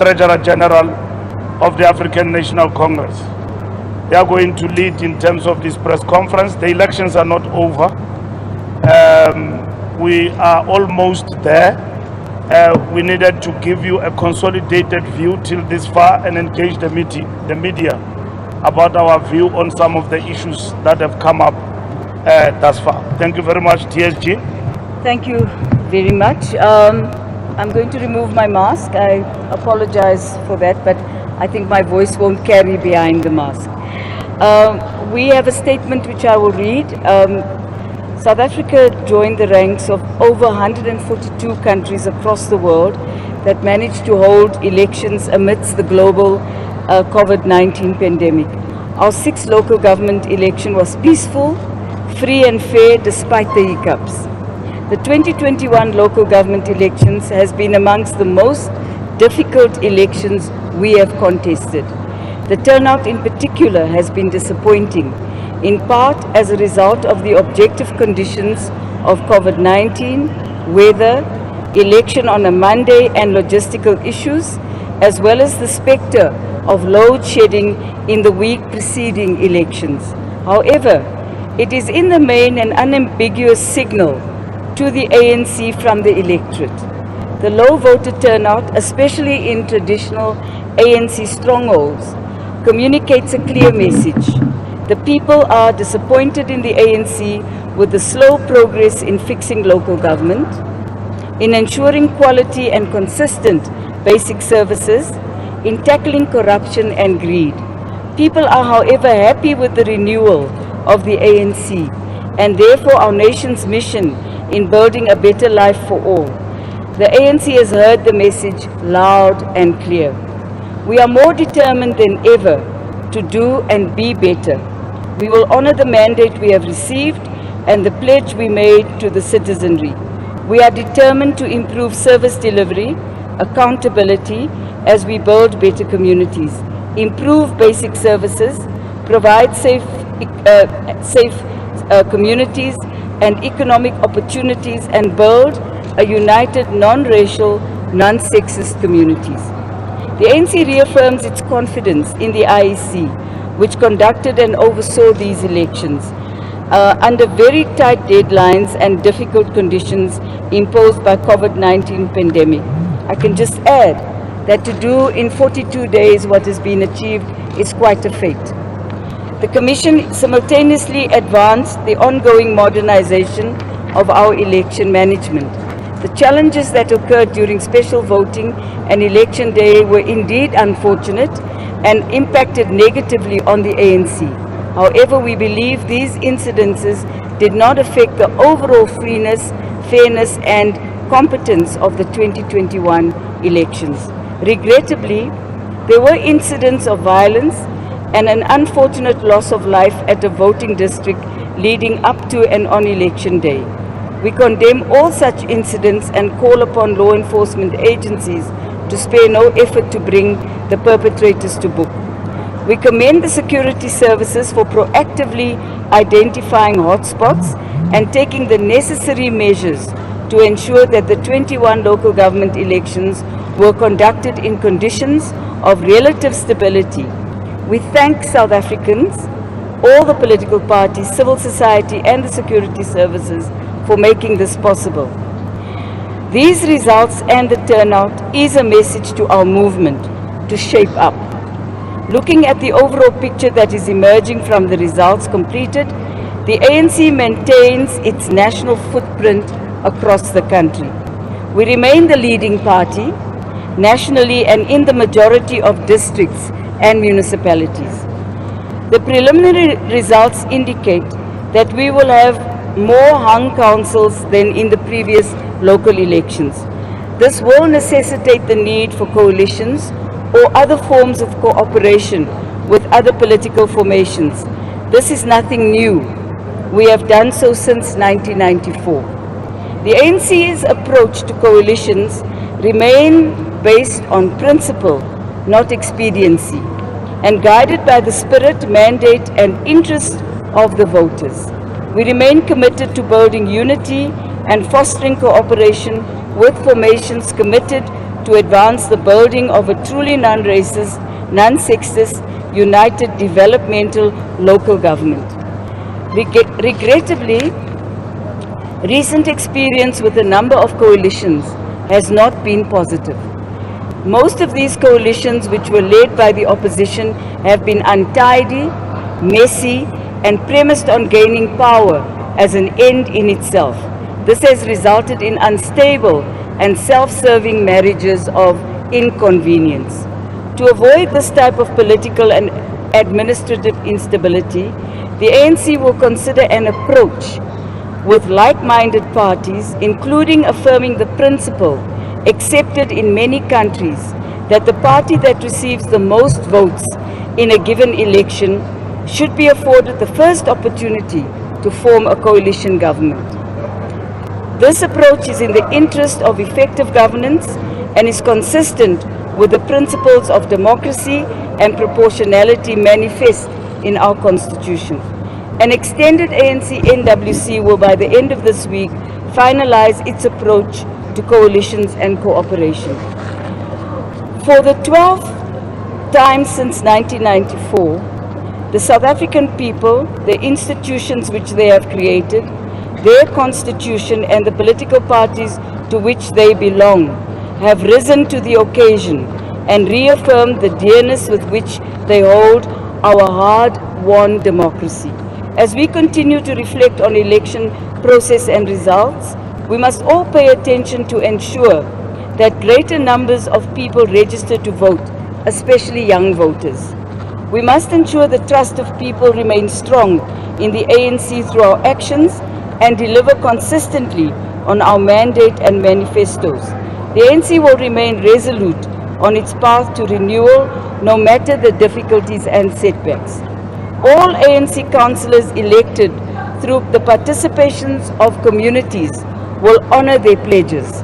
Treasurer General of the African National Congress. They are going to lead in terms of this press conference. The elections are not over. We are almost there. We needed to give you a consolidated view till this far and engage the media about our view on some of the issues that have come up thus far. Thank you very much, TSG. Thank you very much. I'm going to remove my mask. I apologize for that, but I think my voice won't carry behind the mask. We have a statement which I will read. South Africa joined the ranks of over 142 countries across the world that managed to hold elections amidst the global COVID-19 pandemic. Our sixth local government election was peaceful, free and fair despite the hiccups. The 2021 local government elections has been amongst the most difficult elections we have contested. The turnout in particular has been disappointing, in part as a result of the objective conditions of COVID-19, weather, election on a Monday and logistical issues, as well as the spectre of load shedding in the week preceding elections. However, it is in the main an unambiguous signal to the ANC from the electorate. The low voter turnout, especially in traditional ANC strongholds, communicates a clear message. The people are disappointed in the ANC with the slow progress in fixing local government, in ensuring quality and consistent basic services, in tackling corruption and greed. People are, however, happy with the renewal of the ANC and therefore our nation's mission in building a better life for all. The ANC has heard the message loud and clear. We are more determined than ever to do and be better. We will honor the mandate we have received and the pledge we made to the citizenry. We are determined to improve service delivery, accountability as we build better communities, improve basic services, provide safe communities and economic opportunities, and build a united, non-racial, non-sexist communities. The ANC reaffirms its confidence in the IEC, which conducted and oversaw these elections under very tight deadlines and difficult conditions imposed by COVID-19 pandemic. I can just add that to do in 42 days what has been achieved is quite a feat. The Commission simultaneously advanced the ongoing modernization of our election management. The challenges that occurred during special voting and election day were indeed unfortunate and impacted negatively on the ANC. However, we believe these incidences did not affect the overall freeness, fairness and competence of the 2021 elections. Regrettably, there were incidents of violence and an unfortunate loss of life at a voting district leading up to and on election day. We condemn all such incidents and call upon law enforcement agencies to spare no effort to bring the perpetrators to book. We commend the security services for proactively identifying hotspots and taking the necessary measures to ensure that the 21 local government elections were conducted in conditions of relative stability. We thank South Africans, all the political parties, civil society and the security services for making this possible. These results and the turnout is a message to our movement to shape up. Looking at the overall picture that is emerging from the results completed, the ANC maintains its national footprint across the country. We remain the leading party nationally and in the majority of districts and municipalities. The preliminary results indicate that we will have more hung councils than in the previous local elections. This will necessitate the need for coalitions or other forms of cooperation with other political formations. This is nothing new. We have done so since 1994. The ANC's approach to coalitions remain based on principle, not expediency, and guided by the spirit, mandate and interest of the voters. We remain committed to building unity and fostering cooperation with formations committed to advance the building of a truly non-racist, non-sexist, united developmental local government. Regrettably, recent experience with a number of coalitions has not been positive. Most of these coalitions, which were led by the opposition, have been untidy, messy, and premised on gaining power as an end in itself. This has resulted in unstable and self-serving marriages of inconvenience. To avoid this type of political and administrative instability, the ANC will consider an approach with like-minded parties, including affirming the principle accepted in many countries that the party that receives the most votes in a given election should be afforded the first opportunity to form a coalition government. This approach is in the interest of effective governance and is consistent with the principles of democracy and proportionality manifest in our Constitution. An extended ANC NWC will by the end of this week finalize its approach to coalitions and cooperation. For the 12th time since 1994, the South African people, the institutions which they have created, their constitution and the political parties to which they belong have risen to the occasion and reaffirmed the dearness with which they hold our hard-won democracy. As we continue to reflect on election process and results, we must all pay attention to ensure that greater numbers of people register to vote, especially young voters. We must ensure the trust of people remains strong in the ANC through our actions and deliver consistently on our mandate and manifestos. The ANC will remain resolute on its path to renewal, no matter the difficulties and setbacks. All ANC councillors elected through the participations of communities will honor their pledges.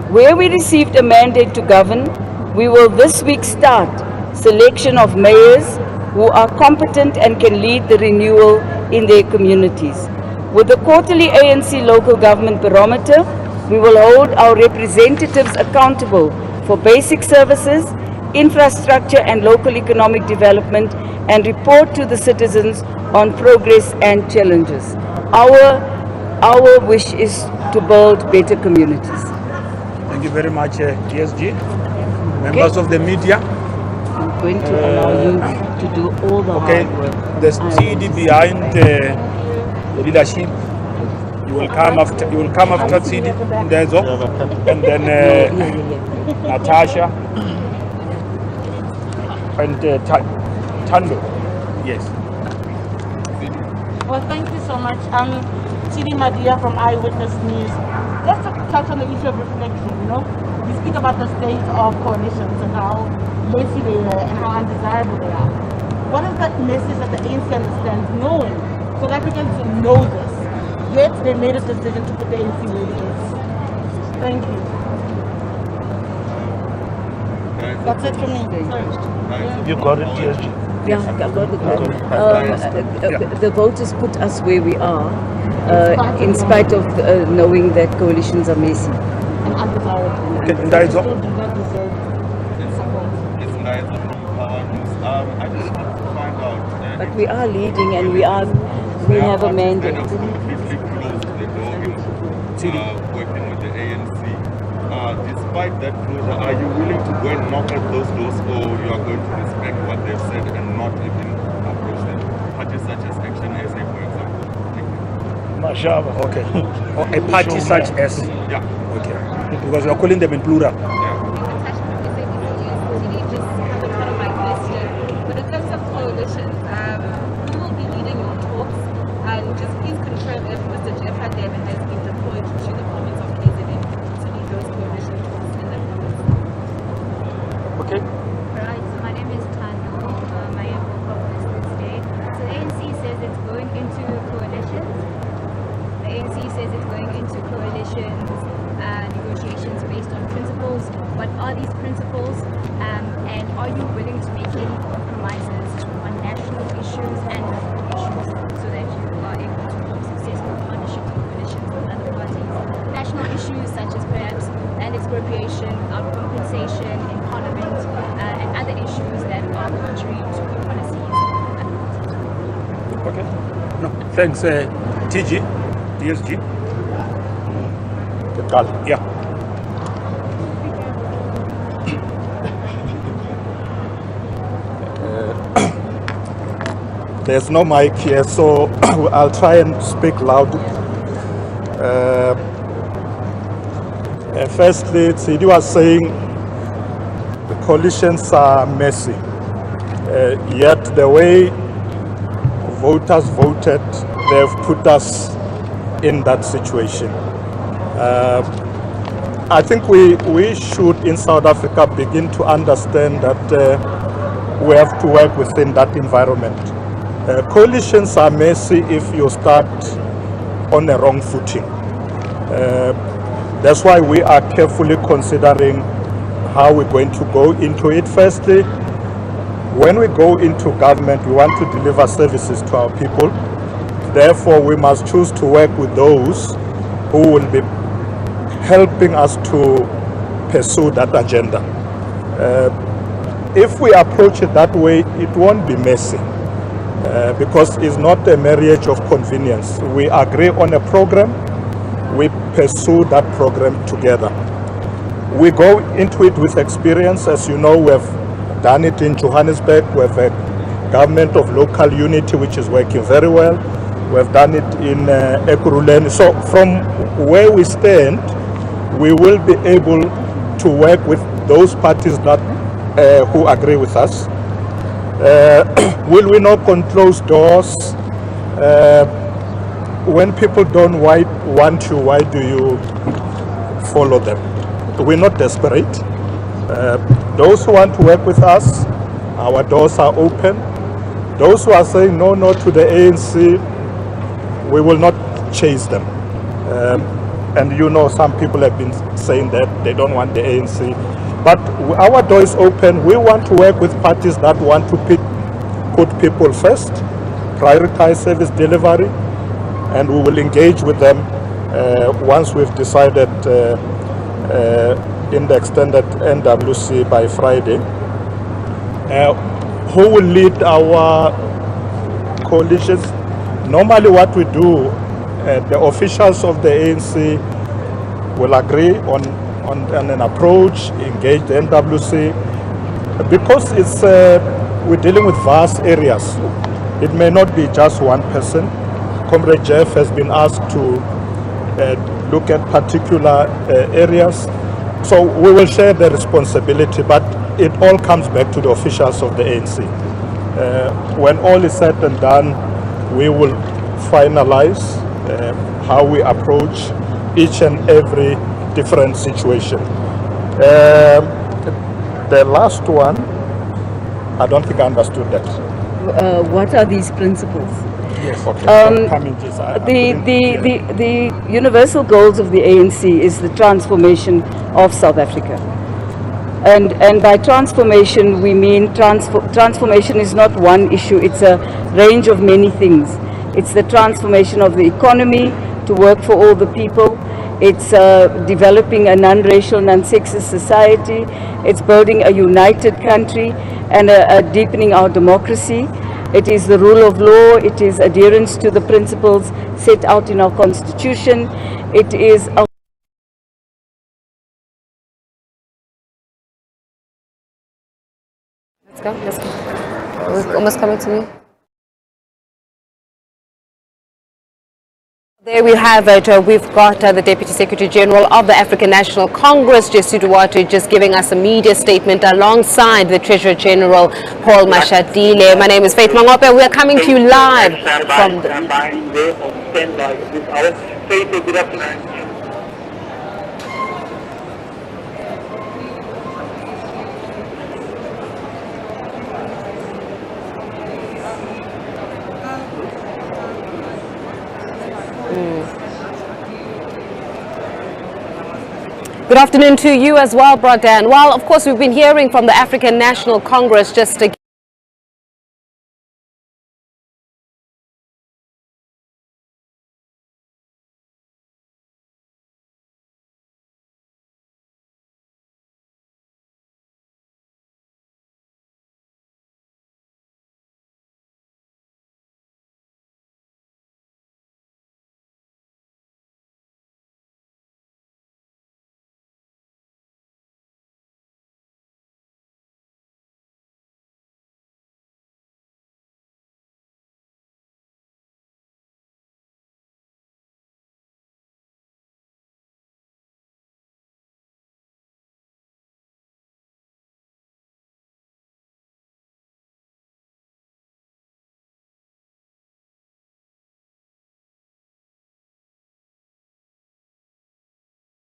Where we received a mandate to govern, we will this week start selection of mayors who are competent and can lead the renewal in their communities. With the quarterly ANC local government barometer, we will hold our representatives accountable for basic services, infrastructure and local economic development and report to the citizens on progress and challenges. Our wish is to build better communities. Thank you very much, DSG. Members of the media. I'm going to allow you to do all the hard work. The CD behind the leadership. You will come after. You will come after CD Ndezo, and then Natasha and Tando. Yes. Well, thank you so much. Chidi Madia from Eyewitness News. Just to touch on the issue of reflection, we speak about the state of coalitions and how messy they are and how undesirable they are. What is that message that the ANC understands, knowing South Africans know this, yet they made a decision to put the ANC where it is? Thank you. That's it for me. Sorry. You got it, DSG. Yeah, I got it. The voters put us where we are, in spite of knowing that coalitions are messy. And undesirable. Okay, Ndezo. Still do not deserve support. I just want to find out. But we are leading and we have a mandate. Completely closed the door in working with the ANC. Despite that closure, are you willing to go and knock at those doors, or you are going to respect what they've said and not even approach them? Parties such as Action SA, for example. Thank you. Mashaba. Okay. Or a party such as. Yeah. Okay. Because you are calling them in plural. Yeah. When it comes to coalitions, who will be leading your talks? And just please confirm if Mr. Jeff Hadebe has been deployed to the province of KZN to lead those coalition talks in the province. Okay. Right, so my name is Tando. I am from Western State. So the ANC says it's going into coalitions. The ANC says it's going into coalitions, negotiations based on principles. What are these principles? And are you willing to make any compromises on national issues and local issues so that you are able to form successful partnership coalitions with other parties? National issues such as perhaps land expropriation, compensation. Thanks, TG, DSG. Yeah. There's no mic here, so I'll try and speak loud. Firstly, Tsidi was saying the coalitions are messy. Yet the way voters voted, they've put us in that situation. I think we should in South Africa begin to understand that we have to work within that environment. Coalitions are messy if you start on the wrong footing. That's why we are carefully considering how we're going to go into it. Firstly, when we go into government, we want to deliver services to our people. Therefore, we must choose to work with those who will be helping us to pursue that agenda. If we approach it that way, it won't be messy. Because it's not a marriage of convenience. We agree on a program, we pursue that program together. We go into it with experience. As you know, we have done it in Johannesburg. We have a government of local unity which is working very well. We have done it in Ekurhuleni. So from where we stand, we will be able to work with those parties that who agree with us. Will we knock on closed doors? When people don't want you, why do you follow them? We're not desperate. Those who want to work with us, our doors are open. Those who are saying no to the ANC, we will not chase them. And you know, some people have been saying that they don't want the ANC. But our door is open. We want to work with parties that want to put people first, prioritize service delivery, and we will engage with them once we've decided in the extended NWC by Friday. Who will lead our coalitions? Normally what we do, the officials of the ANC will agree on an approach, engage the NWC, because it's we're dealing with vast areas. It may not be just one person. Comrade Jeff has been asked to look at particular areas. So we will share the responsibility, but it all comes back to the officials of the ANC. When all is said and done, we will finalize how we approach each and every different situation. The last one, I don't think I understood that. What are these principles? Yes, okay. The universal goals of the ANC is the transformation of South Africa. And by transformation, we mean transformation is not one issue, it's a range of many things. It's the transformation of the economy to work for all the people. It's developing a non-racial, non-sexist society. It's building a united country and deepening our democracy. It is the rule of law. It is adherence to the principles set out in our constitution. It is a Let's go. We're almost coming to me. There we have it. We've got the Deputy Secretary General of the African National Congress, Jessie Duarte, just giving us a media statement alongside the Treasurer General, Paul Mashatile. My name is Faith Mangope. We are coming to you live from the... Good afternoon to you as well, Bradan. Well, of course, we've been hearing from the African National Congress just